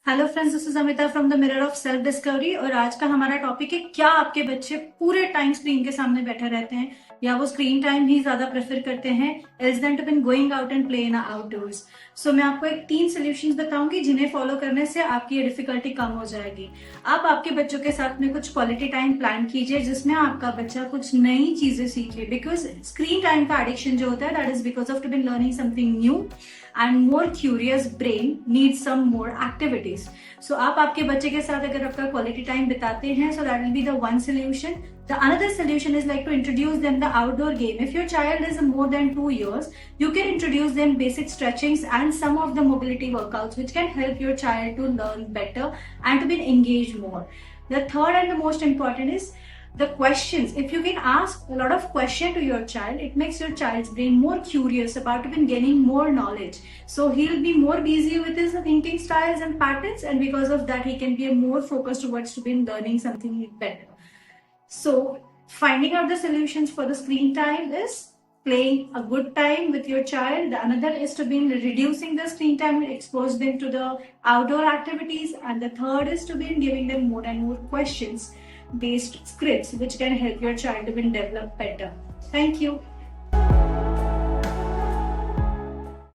Hello friends, this is Amita from the mirror of self discovery. और आज का हमारा टॉपिक है, क्या आपके बच्चे पूरे टाइम स्क्रीन के सामने बैठे रहते हैं या वो स्क्रीन टाइम ही ज्यादा प्रेफर करते हैं as than to being going out and play in outdoors. So मैं आपको एक 3 सॉल्यूशंस बताऊंगी जिन्हें फॉलो करने से आपकी ये डिफिकल्टी कम हो जाएगी। आप आपके बच्चों के साथ में कुछ क्वालिटी टाइम प्लान कीजिए जिसमें आपका बच्चा कुछ नई चीजें सीखे, बिकॉज स्क्रीन टाइम का एडिक्शन जो होता है that is because of to being learning something new and more curious brain needs some more activities. So आप आपके बच्चे के साथ अगर आपका क्वालिटी टाइम बिताते हैं, so that will be the one solution. The another solution is like to introduce them the outdoor game. If your child is more than 2 years, you can introduce them basic stretchings and some of the mobility workouts which can help your child to learn better and to be engaged more. The third and the most important is the questions. If you can ask a lot of questions to your child, it makes your child's brain more curious about even gaining more knowledge. So he'll be more busy with his thinking styles and patterns, and because of that he can be more focused towards to be learning something better. So finding out the solutions for the screen time is playing a good time with your child. The another is to be reducing the screen time and expose them to the outdoor activities. And the third is to be giving them more and more questions based scripts which can help your child to develop better. Thank you.